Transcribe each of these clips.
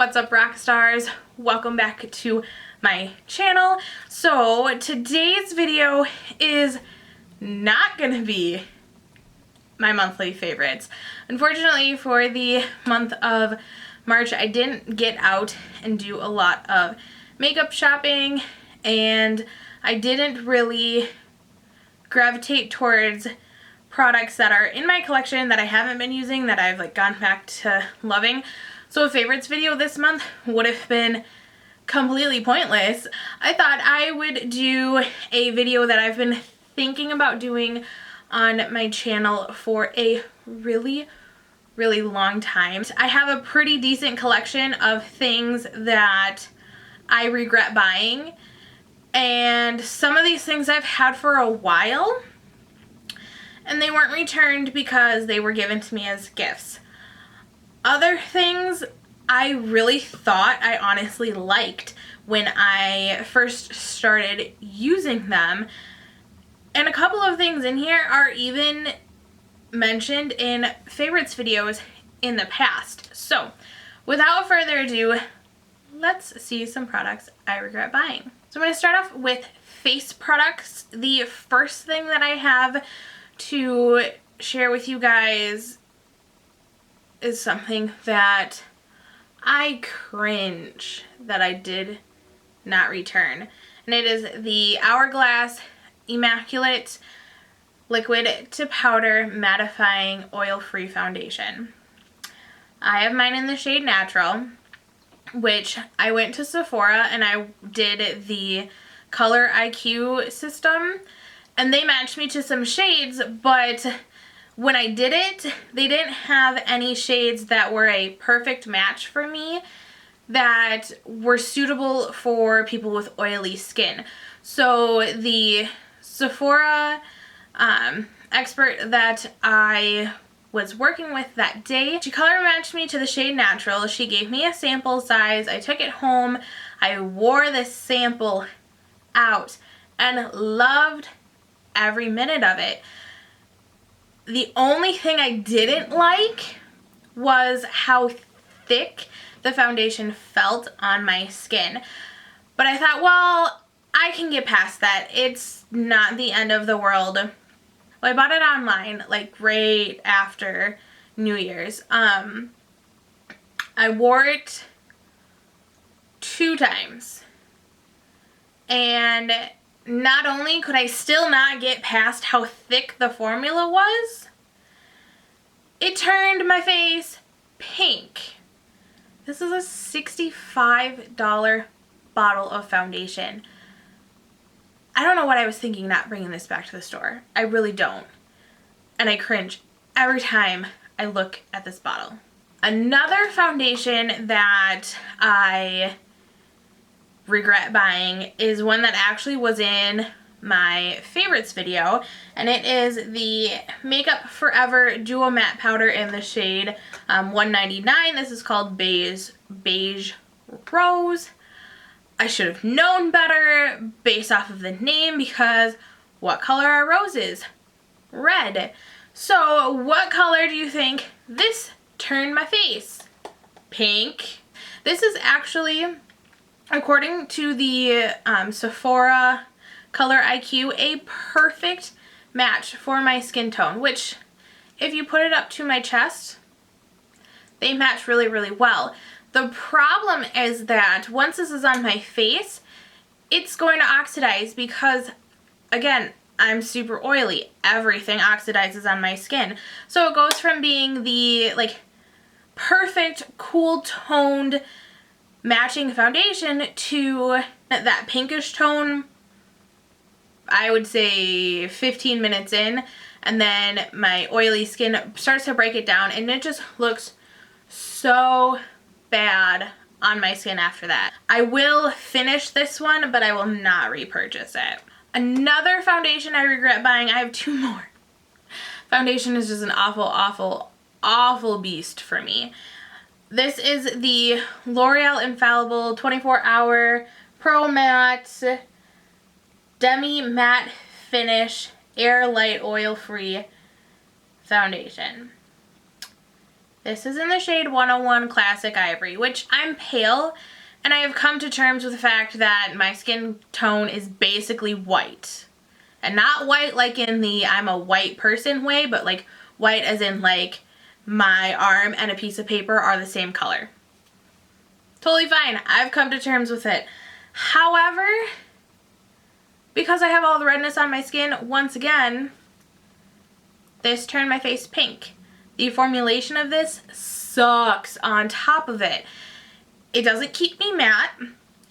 What's up, Rockstars? Welcome back to my channel. So today's video is not gonna be my monthly favorites. Unfortunately, for the month of March, I didn't get out and do a lot of makeup shopping, and I didn't really gravitate towards products that are in my collection that I haven't been using, that I've gone back to loving. So a favorites video this month would have been completely pointless. I thought I would do a video that I've been thinking about doing on my channel for a really long time. I have a pretty decent collection of things that I regret buying, and some of these things I've had for a while and they weren't returned because they were given to me as gifts. Other things I really thought I honestly liked when I first started using them, and a couple of things in here are even mentioned in favorites videos in the past. So without further ado, let's see some products I regret buying. So I'm going to start off with face products. The first thing that I have to share with you guys is something that I cringe that I did not return, and it is the Hourglass Immaculate Liquid to Powder Mattifying Oil-Free Foundation. I have mine in the shade Natural, which I went to Sephora and I did the Color IQ system, and they matched me to some shades, but when I did it, they didn't have any shades that were a perfect match for me that were suitable for people with oily skin. So the Sephora expert that I was working with that day, she color matched me to the shade Natural. She gave me a sample size. I took it home. I wore this sample out and loved every minute of it. The only thing I didn't like was how thick the foundation felt on my skin. But I thought, well, I can get past that. It's not the end of the world. Well, I bought it online right after New Year's. I wore it 2 times. And not only could I still not get past how thick the formula was, it turned my face pink. This is a $65 bottle of foundation. I don't know what I was thinking not bringing this back to the store. I really don't. And I cringe every time I look at this bottle. Another foundation that I regret buying is one that actually was in my favorites video, and it is the Makeup Forever Duo Matte Powder in the shade $199. This is called Beige Rose. I should have known better based off of the name, because what color are roses? Red. So what color do you think this turned my face? Pink. This is actually, according to the Sephora Color IQ, a perfect match for my skin tone, which if you put it up to my chest, they match really well. The problem is that once this is on my face, it's going to oxidize because, again, I'm super oily. Everything oxidizes on my skin. So it goes from being the perfect cool toned matching foundation to that pinkish tone, I would say 15 minutes in, and then my oily skin starts to break it down, and it just looks so bad on my skin after that. I will finish this one, but I will not repurchase it. Another foundation I regret buying, I have 2 more. Foundation is just an awful beast for me. This is the L'Oreal Infallible 24-Hour Pro Matte Demi Matte Finish Air Light Oil Free Foundation. This is in the shade 101 Classic Ivory, which I'm pale, and I have come to terms with the fact that my skin tone is basically white. And not white like in the I'm a white person way, but like white as in like my arm and a piece of paper are the same color. Totally fine. I've come to terms with it. However, because I have all the redness on my skin, once again, this turned my face pink. The formulation of this sucks on top of it. It doesn't keep me matte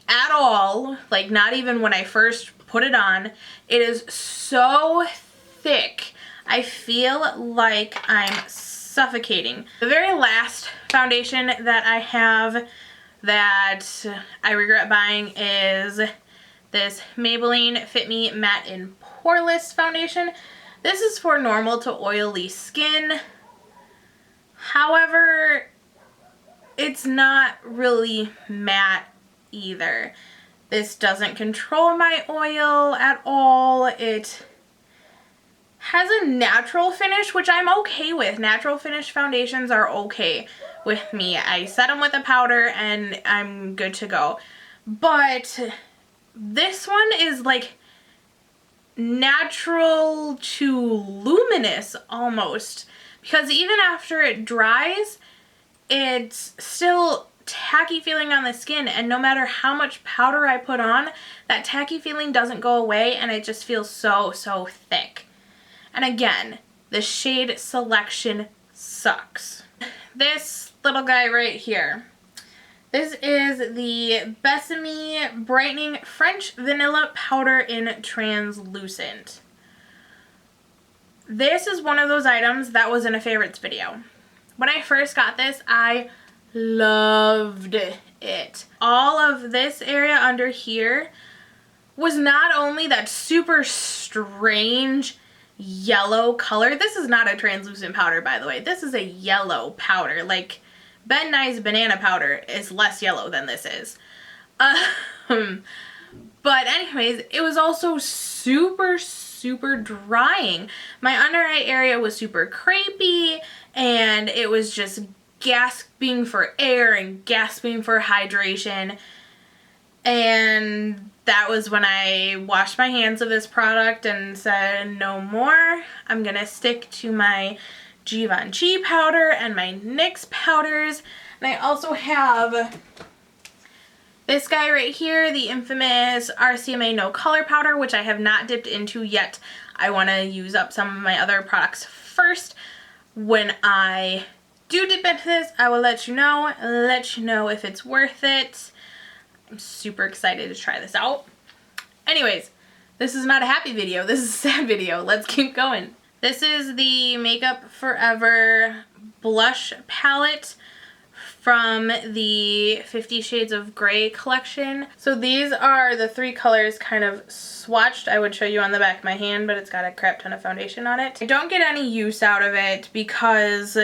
at all, like not even when I first put it on. It is so thick, I feel like I'm suffocating. The very last foundation that I have that I regret buying is this Maybelline Fit Me Matte in Poreless foundation. This is for normal to oily skin. However, it's not really matte either. This doesn't control my oil at all. It has a natural finish, which I'm okay with. Natural finish foundations are okay with me. I set them with a powder and I'm good to go. But this one is like natural to luminous almost, because even after it dries, it's still tacky feeling on the skin, and no matter how much powder I put on, that tacky feeling doesn't go away, and it just feels so thick. And again, the shade selection sucks. This little guy right here, this is the Besame Brightening French Vanilla Powder in Translucent. This is one of those items that was in a favorites video. When I first got this, I loved it. All of this area under here was not only that super strange yellow color. This is not a translucent powder, by the way. This is a yellow powder. Like, Ben Nye's banana powder is less yellow than this is. But anyways, it was also super drying. My under eye area was super crepey, and it was just gasping for air and gasping for hydration. And that was when I washed my hands of this product and said no more. I'm gonna stick to my Givenchy powder and my NYX powders. And I also have this guy right here, the infamous RCMA No Color Powder, which I have not dipped into yet. I want to use up some of my other products first. When I do dip into this, I will let you know if it's worth it. I'm super excited to try this out. Anyways, this is not a happy video. This is a sad video. Let's keep going. This is the Makeup Forever blush palette from the 50 Shades of Grey collection. So these are the three colors kind of swatched. I would show you on the back of my hand, but it's got a crap ton of foundation on it. I don't get any use out of it because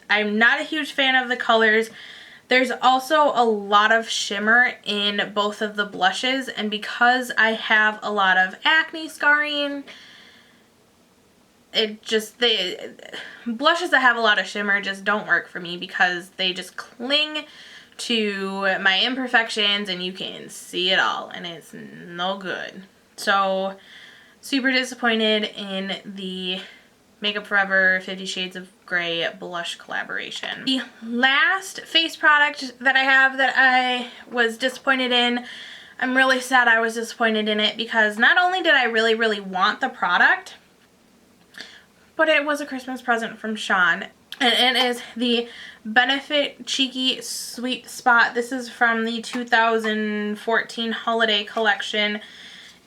I'm not a huge fan of the colors. There's also a lot of shimmer in both of the blushes, and because I have a lot of acne scarring, blushes that have a lot of shimmer just don't work for me because they just cling to my imperfections and you can see it all, and it's no good. So super disappointed in the Makeup Forever 50 Shades of Grey blush collaboration. The last face product that I have that I was disappointed in, I'm really sad I was disappointed in it because not only did I really want the product, but it was a Christmas present from Sean. And it is the Benefit Cheeky Sweet Spot. This is from the 2014 holiday collection.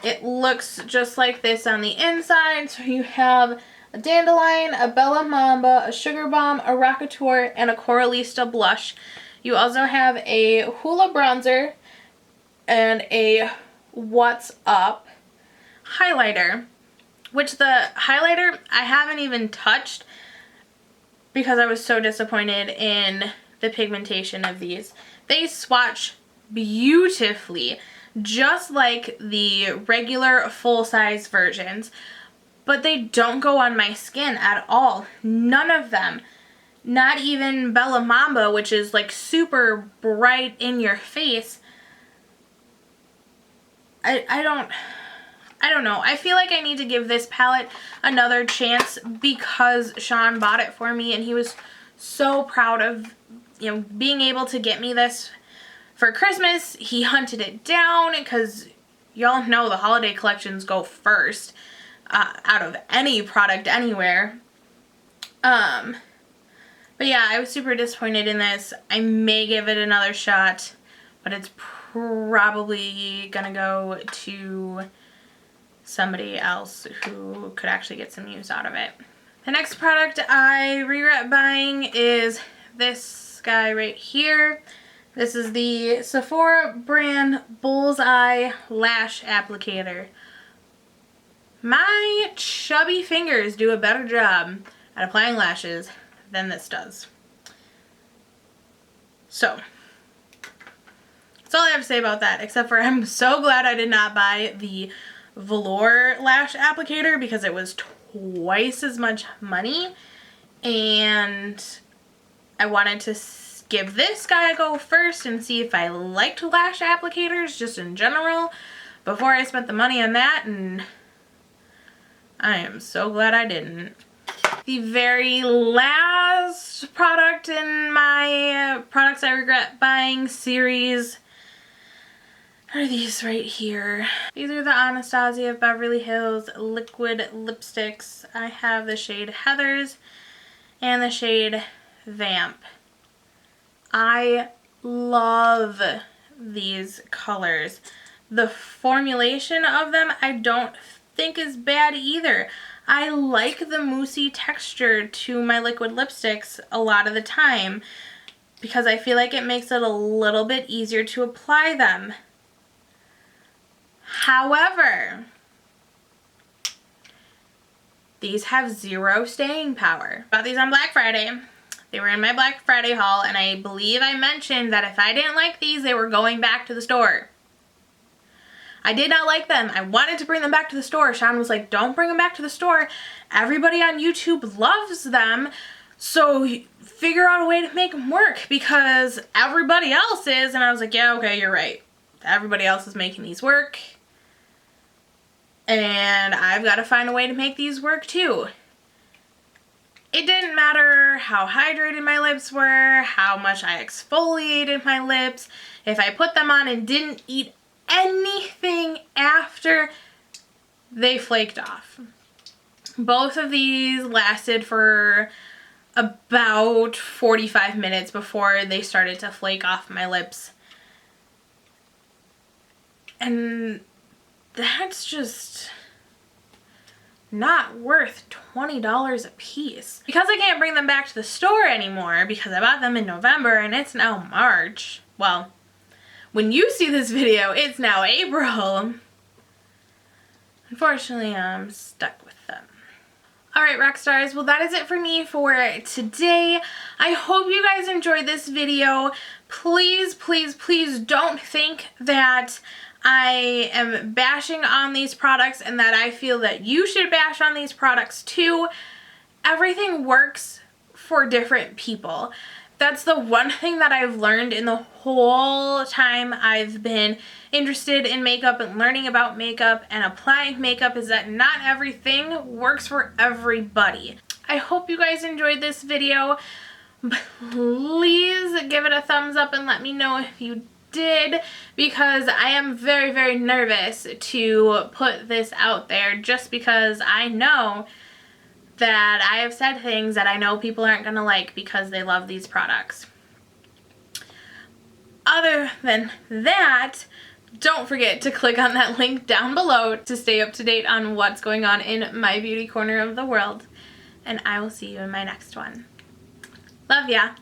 It looks just like this on the inside. So you have a dandelion, a Bella Mamba, a sugar bomb, a Rockateur, and a Coralista blush. You also have a Hoola bronzer and a What's Up highlighter, which the highlighter I haven't even touched because I was so disappointed in the pigmentation of these. They swatch beautifully, just like the regular full-size versions, but they don't go on my skin at all. None of them. Not even Bella Mamba, which is like super bright in your face. I don't know. I feel like I need to give this palette another chance because Sean bought it for me and he was so proud of, you know, being able to get me this for Christmas. He hunted it down because y'all know the holiday collections go first out of any product anywhere. But yeah, I was super disappointed in this. I may give it another shot, but it's probably gonna go to somebody else who could actually get some use out of it. The next product I regret buying is this guy right here. This is the Sephora brand Bullseye Lash Applicator. My chubby fingers do a better job at applying lashes than this does. So, that's all I have to say about that, except for I'm so glad I did not buy the velour lash applicator because it was twice as much money, and I wanted to give this guy a go first and see if I liked lash applicators just in general before I spent the money on that, and I am so glad I didn't. The very last product in my products I regret buying series are these right here. These are the Anastasia Beverly Hills liquid lipsticks. I have the shade Heathers and the shade Vamp. I love these colors. The formulation of them I don't think is bad either. I like the moussey texture to my liquid lipsticks a lot of the time because I feel like it makes it a little bit easier to apply them. However, these have zero staying power. Bought these on Black Friday. They were in my Black Friday haul, and I believe I mentioned that if I didn't like these, they were going back to the store. I did not like them. I wanted to bring them back to the store. Sean was like, don't bring them back to the store. Everybody on YouTube loves them, so figure out a way to make them work because everybody else is. And I was like, yeah, okay, you're right. Everybody else is making these work, and I've got to find a way to make these work too. It didn't matter how hydrated my lips were, how much I exfoliated my lips. If I put them on and didn't eat anything after, they flaked off. Both of these lasted for about 45 minutes before they started to flake off my lips. And that's just not worth $20 a piece. Because I can't bring them back to the store anymore because I bought them in November and it's now March. Well, when you see this video, it's now April. Unfortunately, I'm stuck with them. Alright, Rockstars, well that is it for me for today. I hope you guys enjoyed this video. Please, please, please don't think that I am bashing on these products and that I feel that you should bash on these products too. Everything works for different people. That's the one thing that I've learned in the whole time I've been interested in makeup and learning about makeup and applying makeup is that not everything works for everybody. I hope you guys enjoyed this video. Please give it a thumbs up and let me know if you did, because I am very, very nervous to put this out there just because I know that I have said things that I know people aren't going to like because they love these products. Other than that, don't forget to click on that link down below to stay up to date on what's going on in my beauty corner of the world. And I will see you in my next one. Love ya!